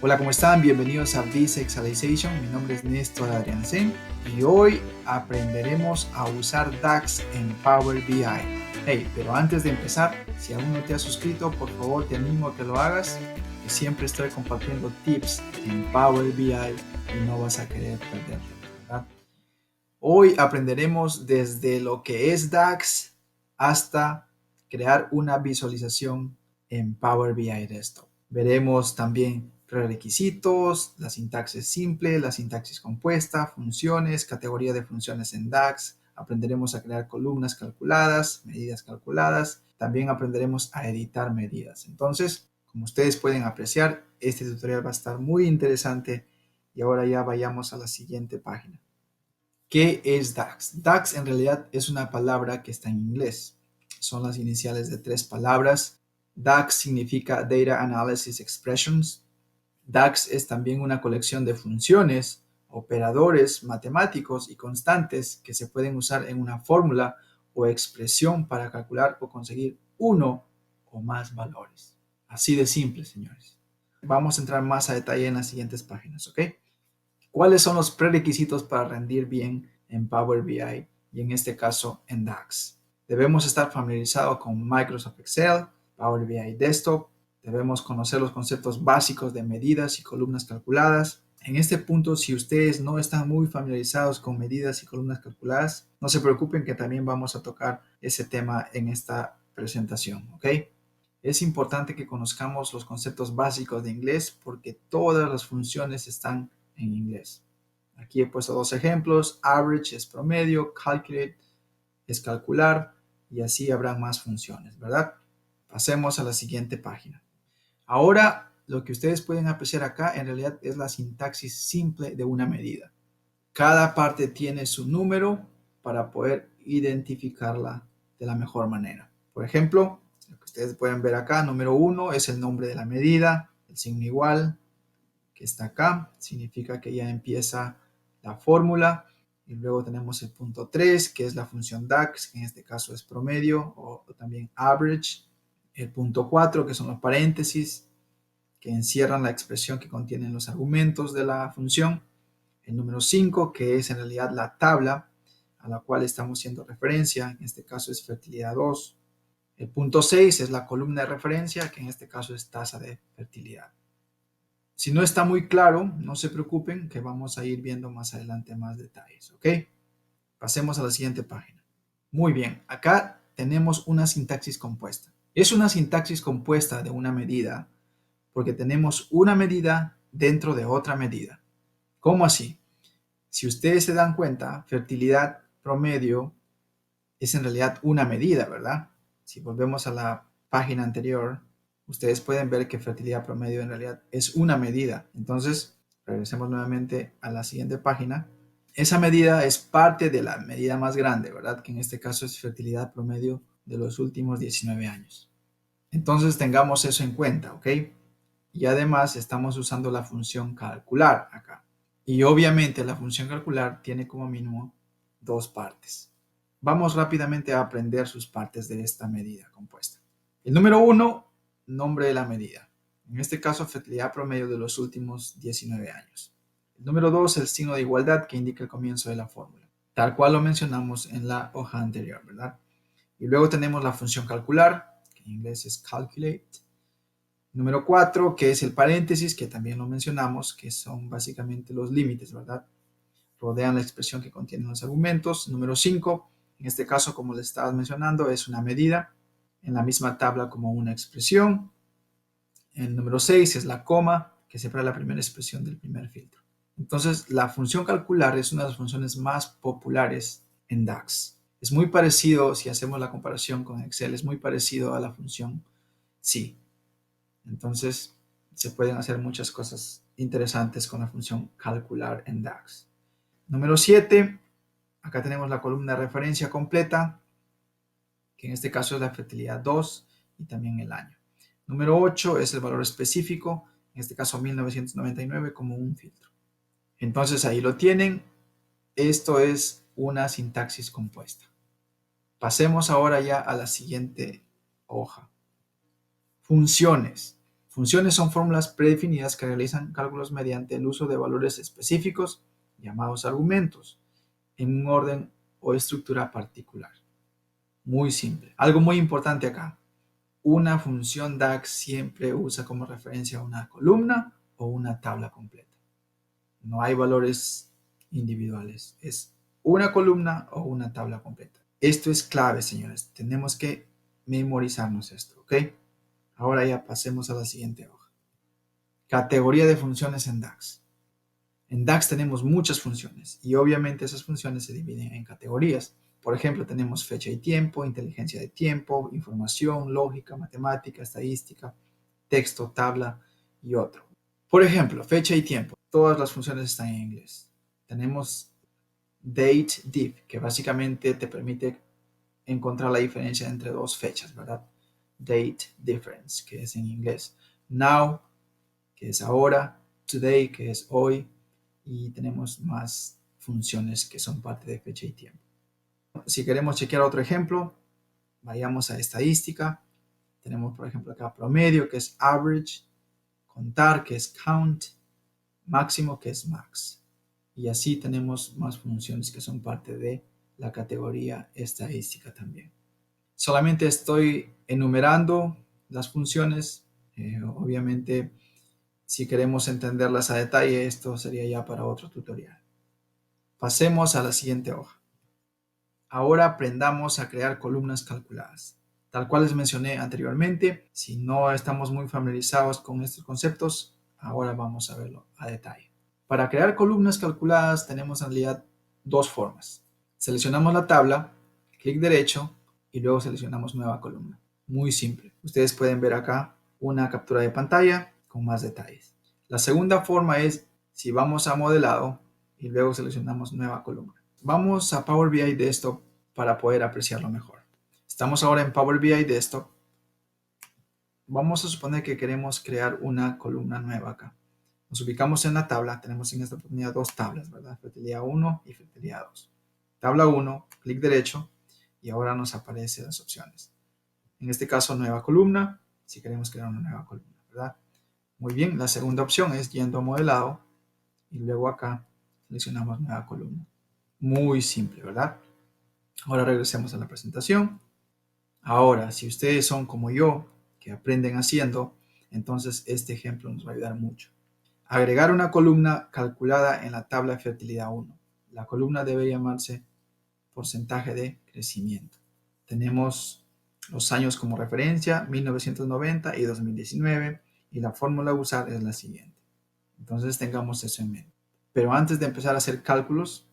Hola, ¿cómo están? Bienvenidos a Visualization. Mi nombre es Néstor Adriansen y hoy aprenderemos a usar DAX en Power BI. Hey, pero antes de empezar, si aún no te has suscrito, por favor te animo a que lo hagas, que siempre estoy compartiendo tips en Power BI y no vas a querer perderlo, ¿verdad? Hoy aprenderemos desde lo que es DAX hasta crear una visualización en Power BI Desktop. Veremos también prerequisitos, la sintaxis simple, la sintaxis compuesta, funciones, categoría de funciones en DAX. Aprenderemos a crear columnas calculadas, medidas calculadas. También aprenderemos a editar medidas. Entonces, como ustedes pueden apreciar, este tutorial va a estar muy interesante y ahora ya vayamos a la siguiente página. ¿Qué es DAX? DAX en realidad es una palabra que está en inglés. Son las iniciales de 3 palabras. DAX significa Data Analysis Expressions. DAX es también una colección de funciones, operadores matemáticos y constantes que se pueden usar en una fórmula o expresión para calcular o conseguir uno o más valores. Así de simple, señores. Vamos a entrar más a detalle en las siguientes páginas, ¿ok? ¿Cuáles son los prerequisitos para rendir bien en Power BI y en este caso en DAX? Debemos estar familiarizados con Microsoft Excel, Power BI Desktop. Debemos conocer los conceptos básicos de medidas y columnas calculadas. En este punto, si ustedes no están muy familiarizados con medidas y columnas calculadas, no se preocupen que también vamos a tocar ese tema en esta presentación, ¿ok? Es importante que conozcamos los conceptos básicos de inglés porque todas las funciones están en inglés. Aquí he puesto 2 ejemplos. Average es promedio, calculate es calcular y así habrá más funciones, ¿verdad? Pasemos a la siguiente página. Ahora, lo que ustedes pueden apreciar acá en realidad es la sintaxis simple de una medida. Cada parte tiene su número para poder identificarla de la mejor manera. Por ejemplo, lo que ustedes pueden ver acá, número 1 es el nombre de la medida, el signo igual que está acá, significa que ya empieza la fórmula. Y luego tenemos el punto 3, que es la función DAX, que en este caso es promedio o también average. El punto 4, que son los paréntesis, que encierran la expresión que contienen los argumentos de la función. El número 5, que es en realidad la tabla a la cual estamos haciendo referencia, en este caso es fertilidad 2. El punto 6 es la columna de referencia, que en este caso es tasa de fertilidad. Si no está muy claro, no se preocupen, que vamos a ir viendo más adelante más detalles, ¿ok? Pasemos a la siguiente página. Muy bien, acá tenemos una sintaxis compuesta. Es una sintaxis compuesta de una medida porque tenemos una medida dentro de otra medida. ¿Cómo así? Si ustedes se dan cuenta, fertilidad promedio es en realidad una medida, ¿verdad? Si volvemos a la página anterior, ustedes pueden ver que fertilidad promedio en realidad es una medida. Entonces, regresemos nuevamente a la siguiente página. Esa medida es parte de la medida más grande, ¿verdad? Que en este caso es fertilidad promedio de los últimos 19 años. Entonces, tengamos eso en cuenta, ¿ok? Y además estamos usando la función calcular acá. Y obviamente la función calcular tiene como mínimo 2 partes. Vamos rápidamente a aprender sus partes de esta medida compuesta. El número 1, nombre de la medida. En este caso, fertilidad promedio de los últimos 19 años. El número 2, el signo de igualdad que indica el comienzo de la fórmula, tal cual lo mencionamos en la hoja anterior, ¿verdad? Y luego tenemos la función calcular, que en inglés es calculate. Número 4, que es el paréntesis, que también lo mencionamos, que son básicamente los límites, ¿verdad? Rodean la expresión que contienen los argumentos. Número 5, en este caso, como les estaba mencionando, es una medida en la misma tabla como una expresión. El número 6 es la coma, que separa la primera expresión del primer filtro. Entonces, la función calcular es una de las funciones más populares en DAX. Es muy parecido, si hacemos la comparación con Excel, es muy parecido a la función sí. Entonces, se pueden hacer muchas cosas interesantes con la función calcular en DAX. Número 7, acá tenemos la columna de referencia completa, que en este caso es la fertilidad 2 y también el año. Número 8 es el valor específico, en este caso 1999 como un filtro. Entonces ahí lo tienen, esto es una sintaxis compuesta. Pasemos ahora ya a la siguiente hoja. Funciones. Funciones son fórmulas predefinidas que realizan cálculos mediante el uso de valores específicos, llamados argumentos, en un orden o estructura particular. Muy simple. Algo muy importante acá. Una función DAX siempre usa como referencia una columna o una tabla completa. No hay valores individuales. Es una columna o una tabla completa. Esto es clave, señores. Tenemos que memorizarnos esto, ¿ok? Ahora ya pasemos a la siguiente hoja. Categoría de funciones en DAX. En DAX tenemos muchas funciones y obviamente esas funciones se dividen en categorías. Por ejemplo, tenemos fecha y tiempo, inteligencia de tiempo, información, lógica, matemática, estadística, texto, tabla y otro. Por ejemplo, fecha y tiempo. Todas las funciones están en inglés. Tenemos dateDiff, que básicamente te permite encontrar la diferencia entre dos fechas, ¿verdad? Date difference, que es en inglés. Now, que es ahora. Today, que es hoy. Y tenemos más funciones que son parte de fecha y tiempo. Si queremos chequear otro ejemplo, vayamos a estadística. Tenemos, por ejemplo, acá promedio, que es average. Contar, que es count. Máximo, que es max. Y así tenemos más funciones que son parte de la categoría estadística también. Solamente estoy enumerando las funciones. Obviamente, si queremos entenderlas a detalle, esto sería ya para otro tutorial. Pasemos a la siguiente hoja. Ahora aprendamos a crear columnas calculadas. Tal cual les mencioné anteriormente, si no estamos muy familiarizados con estos conceptos, ahora vamos a verlo a detalle. Para crear columnas calculadas tenemos en realidad dos formas. Seleccionamos la tabla, clic derecho y luego seleccionamos nueva columna. Muy simple. Ustedes pueden ver acá una captura de pantalla con más detalles. La segunda forma es si vamos a modelado y luego seleccionamos nueva columna. Vamos a Power BI Desktop para poder apreciarlo mejor. Estamos ahora en Power BI Desktop. Vamos a suponer que queremos crear una columna nueva acá. Nos ubicamos en la tabla. Tenemos en esta oportunidad dos tablas, ¿verdad? Fertilidad 1 y fertilidad 2. Tabla 1, clic derecho y ahora nos aparecen las opciones. En este caso, nueva columna, si queremos crear una nueva columna, ¿verdad? Muy bien, la segunda opción es yendo a modelado y luego acá seleccionamos nueva columna. Muy simple, ¿verdad? Ahora regresemos a la presentación. Ahora, si ustedes son como yo, que aprenden haciendo, entonces este ejemplo nos va a ayudar mucho. Agregar una columna calculada en la tabla de fertilidad 1. La columna debe llamarse porcentaje de crecimiento. Tenemos los años como referencia, 1990 y 2019, y la fórmula a usar es la siguiente. Entonces tengamos eso en mente. Pero antes de empezar a hacer cálculos,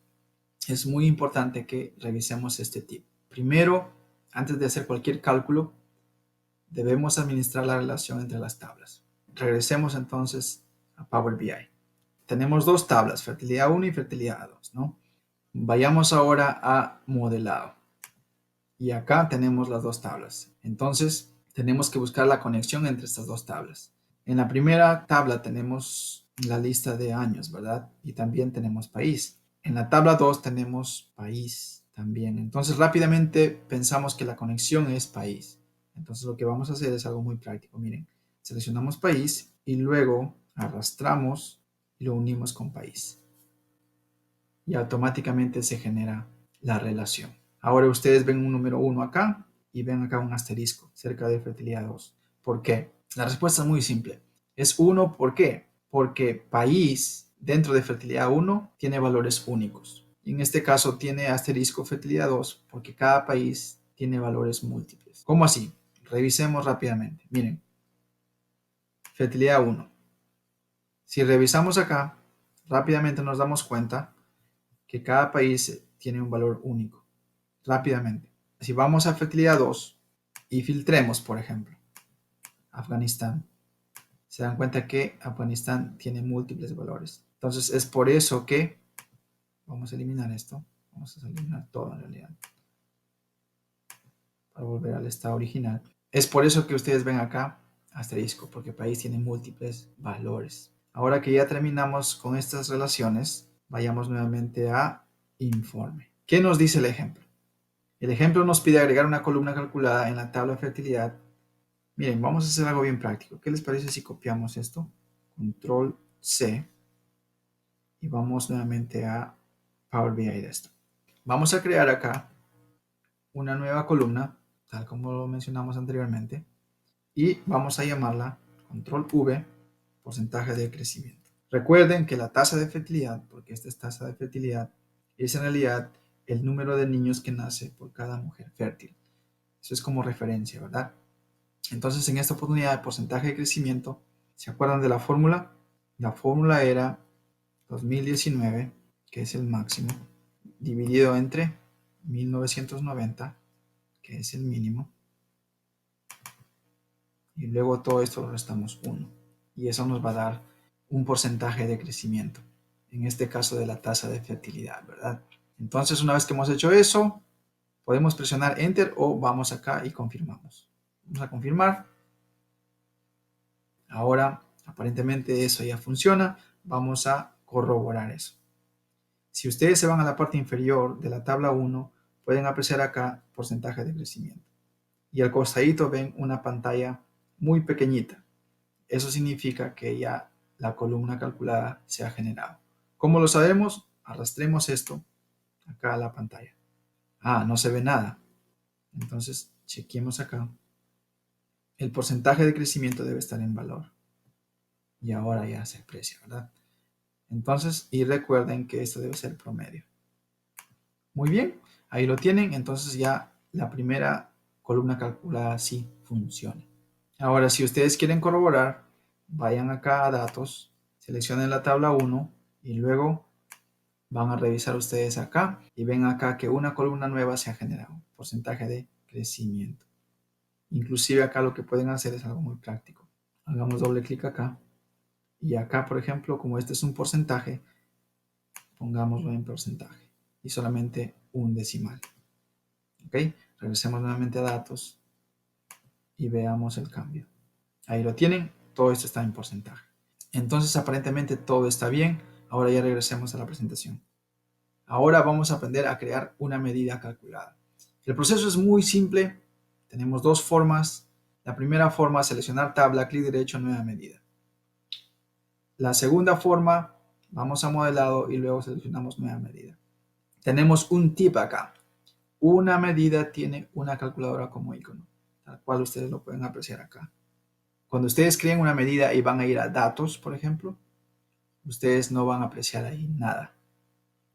es muy importante que revisemos este tip. Primero, antes de hacer cualquier cálculo, debemos administrar la relación entre las tablas. Regresemos entonces a Power BI. Tenemos dos tablas, fertilidad 1 y fertilidad 2, ¿no? Vayamos ahora a modelado. Y acá tenemos las dos tablas. Entonces, tenemos que buscar la conexión entre estas dos tablas. En la primera tabla tenemos la lista de años, ¿verdad? Y también tenemos país. En la tabla 2 tenemos país también. Entonces, rápidamente pensamos que la conexión es país. Entonces, lo que vamos a hacer es algo muy práctico. Miren, seleccionamos país y luego arrastramos y lo unimos con país. Y automáticamente se genera la relación. Ahora ustedes ven un número 1 acá y ven acá un asterisco cerca de fertilidad 2. ¿Por qué? La respuesta es muy simple. Es 1, ¿por qué? Porque país dentro de fertilidad 1 tiene valores únicos. Y en este caso tiene asterisco fertilidad 2 porque cada país tiene valores múltiples. ¿Cómo así? Revisemos rápidamente. Miren, fertilidad 1. Si revisamos acá, rápidamente nos damos cuenta que cada país tiene un valor único. Rápidamente. Si vamos a fertilidad 2 y filtremos, por ejemplo, Afganistán, se dan cuenta que Afganistán tiene múltiples valores. Entonces es por eso que vamos a eliminar esto. Vamos a eliminar todo en realidad para volver al estado original. Es por eso que ustedes ven acá asterisco, porque el país tiene múltiples valores. Ahora que ya terminamos con estas relaciones, vayamos nuevamente a informe. ¿Qué nos dice el ejemplo? El ejemplo nos pide agregar una columna calculada en la tabla de fertilidad Miren, vamos a hacer algo bien práctico. ¿Qué les parece si copiamos esto? Control C y vamos nuevamente a Power BI de esto. Vamos a crear acá una nueva columna, tal como lo mencionamos anteriormente, y vamos a llamarla Control V, porcentaje de crecimiento. Recuerden que la tasa de fertilidad, porque esta es tasa de fertilidad, es en realidad el número de niños que nace por cada mujer fértil. Eso es como referencia, ¿verdad? Entonces, en esta oportunidad de porcentaje de crecimiento, ¿se acuerdan de la fórmula? La fórmula era 2019, que es el máximo, dividido entre 1990, que es el mínimo, y luego todo esto lo restamos 1. Y eso nos va a dar un porcentaje de crecimiento, en este caso de la tasa de fertilidad, ¿verdad? Entonces, una vez que hemos hecho eso, podemos presionar Enter o vamos acá y confirmamos. Vamos a confirmar. Ahora, aparentemente eso ya funciona. Vamos a corroborar eso. Si ustedes se van a la parte inferior de la tabla 1, pueden apreciar acá porcentaje de crecimiento. Y al costadito ven una pantalla muy pequeñita. Eso significa que ya la columna calculada se ha generado. ¿Cómo lo sabemos? Arrastremos esto acá a la pantalla. No se ve nada. Entonces, chequemos acá. El porcentaje de crecimiento debe estar en valor. Y ahora ya se aprecia, ¿verdad? Entonces, y recuerden que esto debe ser promedio. Muy bien, ahí lo tienen. Entonces ya la primera columna calculada sí funciona. Ahora, si ustedes quieren corroborar, vayan acá a datos, seleccionen la tabla 1 y luego van a revisar ustedes acá y ven acá que una columna nueva se ha generado, porcentaje de crecimiento. Inclusive acá lo que pueden hacer es algo muy práctico. Hagamos doble clic acá y acá, por ejemplo, como este es un porcentaje, pongámoslo en porcentaje y solamente un decimal. ¿Ok? Regresemos nuevamente a datos y veamos el cambio. Ahí lo tienen, todo esto está en porcentaje. Entonces aparentemente todo está bien. Ahora ya regresemos a la presentación. Ahora vamos a aprender a crear una medida calculada. El proceso es muy simple. Tenemos dos formas. La primera forma, seleccionar tabla, clic derecho, nueva medida. La segunda forma, vamos a modelado y luego seleccionamos nueva medida. Tenemos un tip acá. Una medida tiene una calculadora como icono, tal cual ustedes lo pueden apreciar acá. Cuando ustedes creen una medida y van a ir a datos, por ejemplo, ustedes no van a apreciar ahí nada,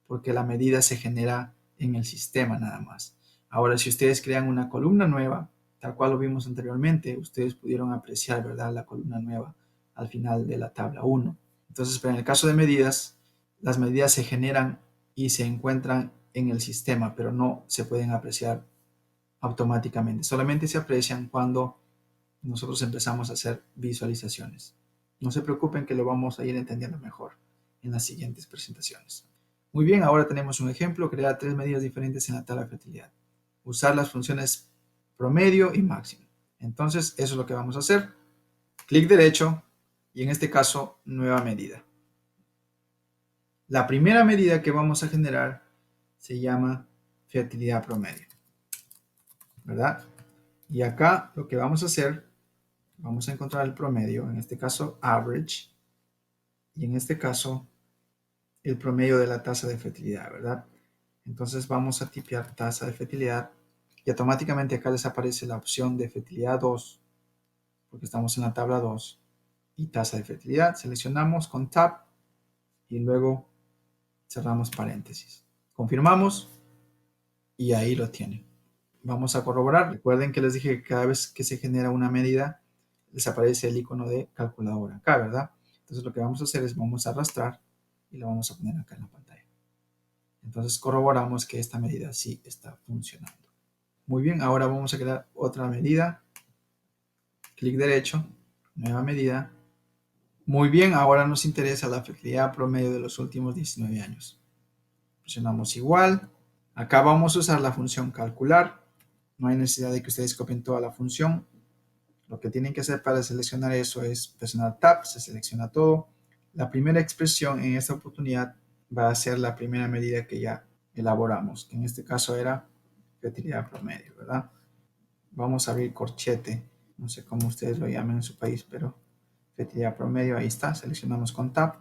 porque la medida se genera en el sistema nada más. Ahora, si ustedes crean una columna nueva, tal cual lo vimos anteriormente, ustedes pudieron apreciar, ¿verdad?, la columna nueva al final de la tabla 1. Entonces, pero en el caso de medidas, las medidas se generan y se encuentran en el sistema, pero no se pueden apreciar automáticamente. Solamente se aprecian cuando nosotros empezamos a hacer visualizaciones. No se preocupen que lo vamos a ir entendiendo mejor en las siguientes presentaciones. Muy bien, ahora tenemos un ejemplo, crear tres medidas diferentes en la tabla de fertilidad. Usar las funciones promedio y máximo. Entonces, eso es lo que vamos a hacer. Clic derecho y en este caso, nueva medida. La primera medida que vamos a generar se llama fertilidad promedio, ¿verdad? Y acá lo que vamos a hacer, vamos a encontrar el promedio, en este caso average, y en este caso el promedio de la tasa de fertilidad, ¿verdad? Entonces vamos a tipear tasa de fertilidad y automáticamente acá les aparece la opción de fertilidad 2, porque estamos en la tabla 2, y tasa de fertilidad. Seleccionamos con Tab y luego cerramos paréntesis. Confirmamos y ahí lo tienen. Vamos a corroborar. Recuerden que les dije que cada vez que se genera una medida, les aparece el icono de calculadora acá, ¿verdad? Entonces lo que vamos a hacer es vamos a arrastrar y lo vamos a poner acá en la pantalla. Entonces corroboramos que esta medida sí está funcionando. Muy bien, ahora vamos a crear otra medida. Clic derecho, nueva medida. Muy bien, ahora nos interesa la fertilidad promedio de los últimos 19 años. Presionamos igual. Acá vamos a usar la función calcular. No hay necesidad de que ustedes copien toda la función. Lo que tienen que hacer para seleccionar eso es presionar Tab, se selecciona todo. La primera expresión en esta oportunidad va a ser la primera medida que ya elaboramos, que en este caso era fertilidad promedio, ¿verdad? Vamos a abrir corchete No sé cómo ustedes lo llaman en su país, pero fertilidad promedio, ahí está. Seleccionamos con Tab.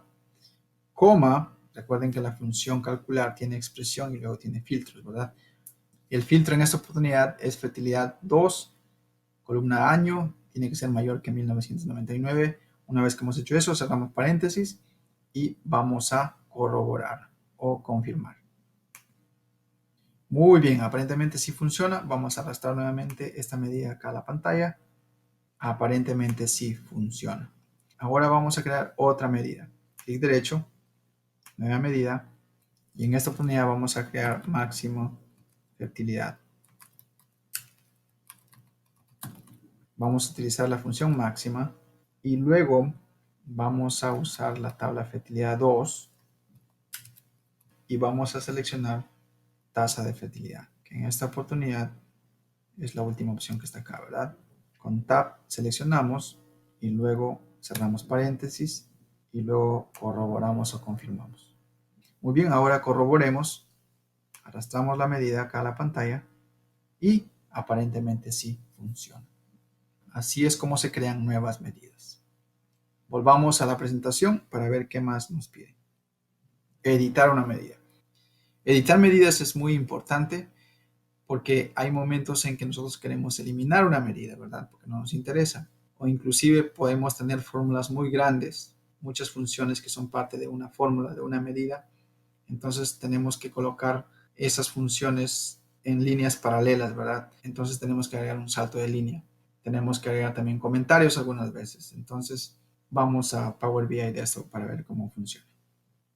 Coma, recuerden que la función calcular tiene expresión y luego tiene filtros, ¿verdad? El filtro en esta oportunidad es fertilidad 2, columna año, tiene que ser mayor que 1999. Una vez que hemos hecho eso, cerramos paréntesis y vamos a corroborar o confirmar. Muy bien, aparentemente sí funciona. Vamos a arrastrar nuevamente esta medida acá a la pantalla. Aparentemente sí funciona. Ahora vamos a crear otra medida. Clic derecho, nueva medida, y en esta oportunidad vamos a crear máximo fertilidad. Vamos a utilizar la función máxima y luego vamos a usar la tabla fertilidad 2 y vamos a seleccionar tasa de fertilidad, que en esta oportunidad es la última opción que está acá, ¿verdad? Con Tab seleccionamos y luego cerramos paréntesis y luego corroboramos o confirmamos. Muy bien, ahora corroboremos, arrastramos la medida acá a la pantalla y aparentemente sí funciona. Así es como se crean nuevas medidas. Volvamos a la presentación para ver qué más nos pide. Editar una medida. Editar medidas es muy importante porque hay momentos en que nosotros queremos eliminar una medida, ¿verdad? Porque no nos interesa. O inclusive podemos tener fórmulas muy grandes, muchas funciones que son parte de una fórmula, de una medida. Entonces tenemos que colocar esas funciones en líneas paralelas, ¿verdad? Entonces tenemos que agregar un salto de línea. Tenemos que agregar también comentarios algunas veces. Entonces vamos a Power BI de esto para ver cómo funciona.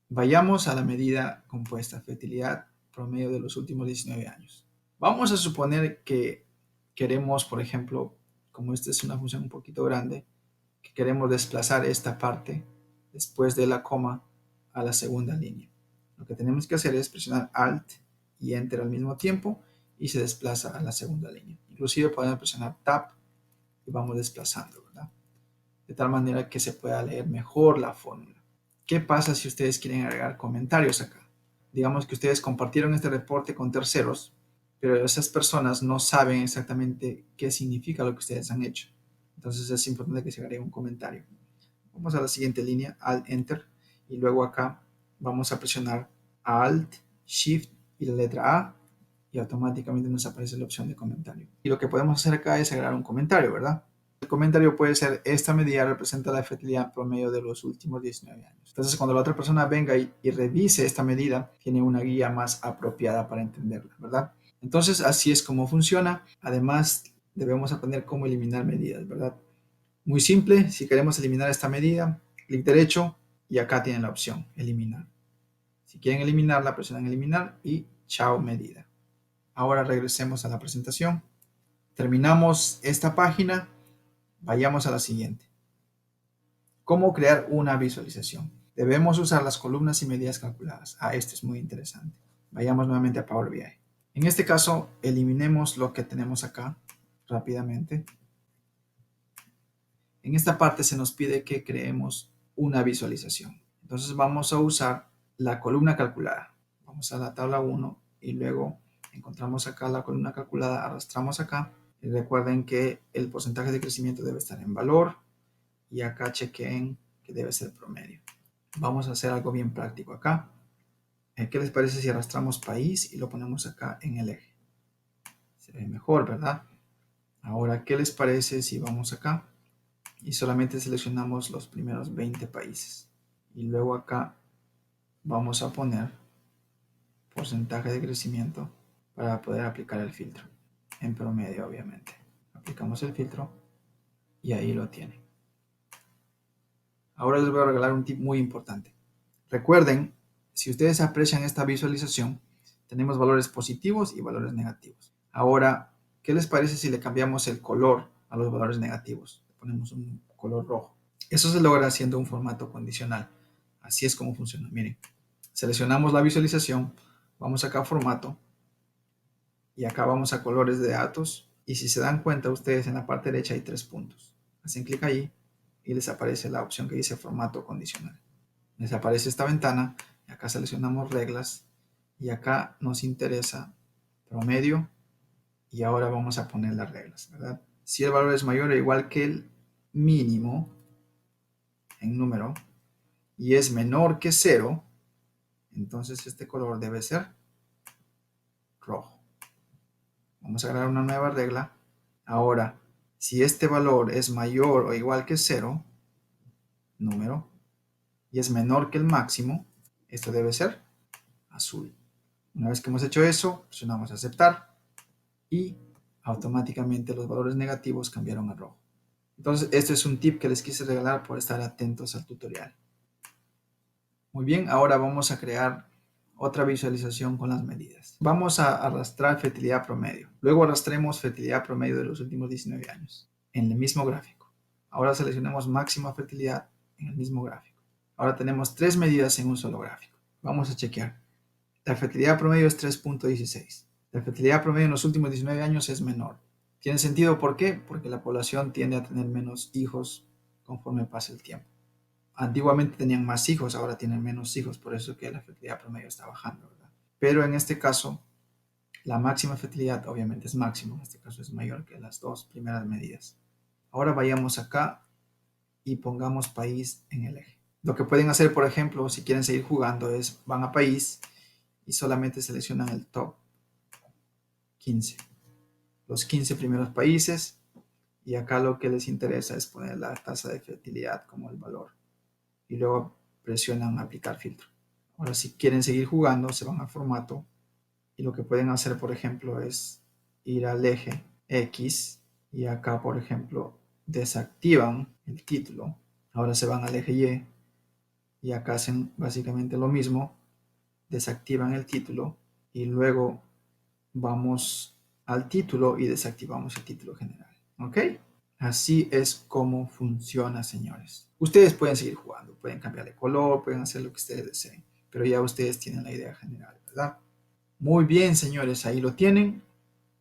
Vayamos a la medida compuesta, fertilidad promedio de los últimos 19 años. Vamos a suponer que queremos, por ejemplo, como esta es una función un poquito grande, que queremos desplazar esta parte después de la coma a la segunda línea. Lo que tenemos que hacer es presionar Alt y Enter al mismo tiempo y se desplaza a la segunda línea. Inclusive podemos presionar Tab y vamos desplazando, ¿verdad? De tal manera que se pueda leer mejor la fórmula. ¿Qué pasa si ustedes quieren agregar comentarios acá? Digamos que ustedes compartieron este reporte con terceros, pero esas personas no saben exactamente qué significa lo que ustedes han hecho. Entonces es importante que se agregue un comentario. Vamos a la siguiente línea, Alt, Enter, y luego acá vamos a presionar Alt, Shift y la letra A, y automáticamente nos aparece la opción de comentario. Y lo que podemos hacer acá es agregar un comentario, ¿verdad? El comentario puede ser: esta medida representa la fertilidad promedio de los últimos 19 años. Entonces, cuando la otra persona venga y revise esta medida, tiene una guía más apropiada para entenderla, ¿verdad? Entonces, así es como funciona. Además, debemos aprender cómo eliminar medidas, ¿verdad? Muy simple, si queremos eliminar esta medida, clic derecho y acá tienen la opción, eliminar. Si quieren eliminarla, presionan eliminar y chao medida. Ahora regresemos a la presentación. Terminamos esta página. Vayamos a la siguiente. ¿Cómo crear una visualización? Debemos usar las columnas y medidas calculadas. Esto es muy interesante. Vayamos nuevamente a Power BI. En este caso, eliminemos lo que tenemos acá rápidamente. En esta parte se nos pide que creemos una visualización. Entonces vamos a usar la columna calculada. Vamos a la tabla 1 y luego encontramos acá la columna calculada, arrastramos acá. Y recuerden que el porcentaje de crecimiento debe estar en valor y acá chequen que debe ser promedio. Vamos a hacer algo bien práctico acá. ¿Qué les parece si arrastramos país y lo ponemos acá en el eje? Se ve mejor, ¿verdad? Ahora, ¿qué les parece si vamos acá y solamente seleccionamos los primeros 20 países? Y luego acá vamos a poner porcentaje de crecimiento para poder aplicar el filtro. En promedio, obviamente. Aplicamos el filtro y ahí lo tienen. Ahora les voy a regalar un tip muy importante. Recuerden, si ustedes aprecian esta visualización, tenemos valores positivos y valores negativos. Ahora, ¿qué les parece si le cambiamos el color a los valores negativos? Le ponemos un color rojo. Eso se logra haciendo un formato condicional. Así es como funciona. Miren, seleccionamos la visualización, vamos acá a formato y acá vamos a colores de datos. Y si se dan cuenta ustedes, en la parte derecha hay 3 puntos. Hacen clic ahí y les aparece la opción que dice formato condicional. Les aparece esta ventana y acá seleccionamos reglas y acá nos interesa promedio y ahora vamos a poner las reglas, ¿verdad? Si el valor es mayor o igual que el mínimo en número y es menor que 0, entonces este color debe ser rojo. Vamos a agregar una nueva regla. Ahora, si este valor es mayor o igual que 0, número, y es menor que el máximo, esto debe ser azul. Una vez que hemos hecho eso, presionamos aceptar y automáticamente los valores negativos cambiaron a rojo. Entonces, este es un tip que les quise regalar por estar atentos al tutorial. Muy bien, ahora vamos a crear otra visualización con las medidas. Vamos a arrastrar fertilidad promedio. Luego arrastremos fertilidad promedio de los últimos 19 años en el mismo gráfico. Ahora seleccionemos máxima fertilidad en el mismo gráfico. Ahora tenemos 3 medidas en un solo gráfico. Vamos a chequear. La fertilidad promedio es 3.16. La fertilidad promedio en los últimos 19 años es menor. ¿Tiene sentido? ¿Por qué? Porque la población tiende a tener menos hijos conforme pasa el tiempo. Antiguamente tenían más hijos, ahora tienen menos hijos, por eso que la fertilidad promedio está bajando, ¿verdad? Pero en este caso, la máxima fertilidad obviamente es máximo, en este caso es mayor que las dos primeras medidas. Ahora vayamos acá y pongamos país en el eje. Lo que pueden hacer, por ejemplo, si quieren seguir jugando, es van a país y solamente seleccionan el top 15. Los 15 primeros países, y acá lo que les interesa es poner la tasa de fertilidad como el valor. Y luego presionan aplicar filtro. Ahora, si quieren seguir jugando, se van a formato y lo que pueden hacer, por ejemplo, es ir al eje X y acá, por ejemplo, desactivan el título. Ahora se van al eje Y y acá hacen básicamente lo mismo, desactivan el título y luego vamos al título y desactivamos el título general. ¿Ok? Así es como funciona, señores. Ustedes pueden seguir jugando, pueden cambiar de color, pueden hacer lo que ustedes deseen, pero ya ustedes tienen la idea general, ¿verdad? Muy bien, señores, ahí lo tienen.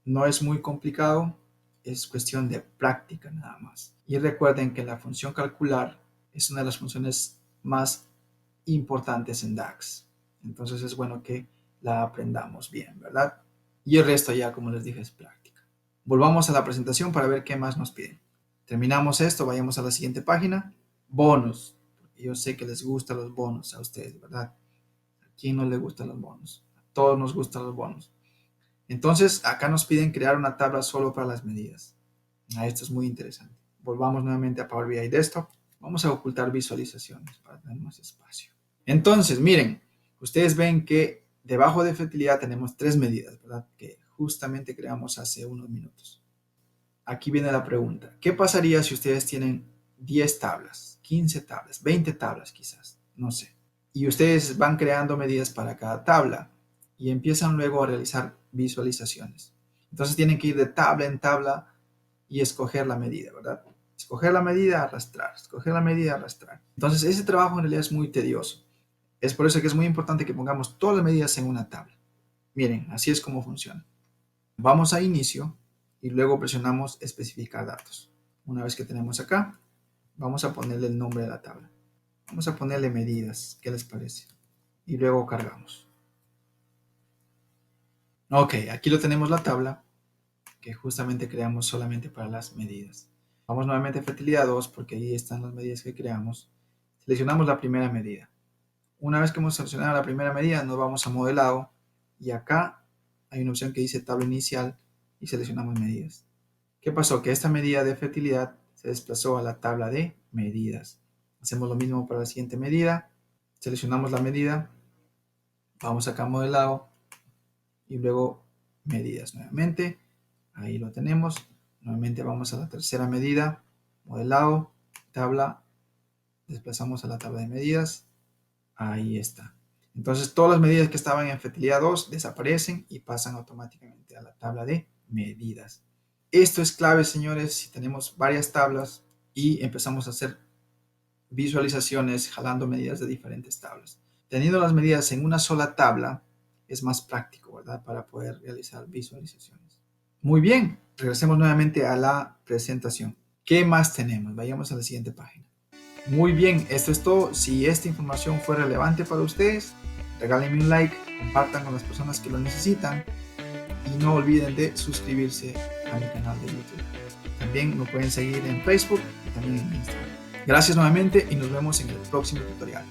No es muy complicado, es cuestión de práctica nada más. Y recuerden que la función calcular es una de las funciones más importantes en DAX. Entonces es bueno que la aprendamos bien, ¿verdad? Y el resto ya, como les dije, es práctica. Volvamos a la presentación para ver qué más nos piden. Terminamos esto, vayamos a la siguiente página. Bonos. Yo sé que les gustan los bonos a ustedes, ¿verdad? ¿A quién no le gustan los bonos? A todos nos gustan los bonos. Entonces, acá nos piden crear una tabla solo para las medidas. Esto es muy interesante. Volvamos nuevamente a Power BI Desktop. Vamos a ocultar visualizaciones para tener más espacio. Entonces, miren, ustedes ven que debajo de fertilidad tenemos 3 medidas, ¿verdad? Que justamente creamos hace unos minutos. Aquí viene la pregunta. ¿Qué pasaría si ustedes tienen 10 tablas, 15 tablas, 20 tablas quizás? No sé. Y ustedes van creando medidas para cada tabla y empiezan luego a realizar visualizaciones. Entonces tienen que ir de tabla en tabla y escoger la medida, ¿verdad? Escoger la medida, arrastrar. Escoger la medida, arrastrar. Entonces ese trabajo en realidad es muy tedioso. Es por eso que es muy importante que pongamos todas las medidas en una tabla. Miren, así es como funciona. Vamos a inicio y luego presionamos especificar datos. Una vez que tenemos acá, vamos a ponerle el nombre de la tabla. Vamos a ponerle medidas, ¿qué les parece? Y luego cargamos. Ok, aquí lo tenemos la tabla que justamente creamos solamente para las medidas. Vamos nuevamente a fertilidad 2 porque ahí están las medidas que creamos. Seleccionamos la primera medida. Una vez que hemos seleccionado la primera medida, nos vamos a modelado y acá hay una opción que dice tabla inicial y seleccionamos medidas. ¿Qué pasó? Que esta medida de fertilidad se desplazó a la tabla de medidas. Hacemos lo mismo para la siguiente medida. Seleccionamos la medida. Vamos acá a modelado y luego medidas nuevamente. Ahí lo tenemos. Nuevamente vamos a la tercera medida. Modelado, tabla. Desplazamos a la tabla de medidas. Ahí está. Entonces todas las medidas que estaban en fertilidad 2 desaparecen y pasan automáticamente a la tabla de medidas. Esto es clave, señores, si tenemos varias tablas y empezamos a hacer visualizaciones jalando medidas de diferentes tablas. Teniendo las medidas en una sola tabla es más práctico, ¿verdad? Para poder realizar visualizaciones. Muy bien, regresemos nuevamente a la presentación. ¿Qué más tenemos? Vayamos a la siguiente página. Muy bien, esto es todo. Si esta información fue relevante para ustedes, regálenme un like, compartan con las personas que lo necesitan y no olviden de suscribirse a mi canal de YouTube. También nos pueden seguir en Facebook y también en Instagram. Gracias nuevamente y nos vemos en el próximo tutorial.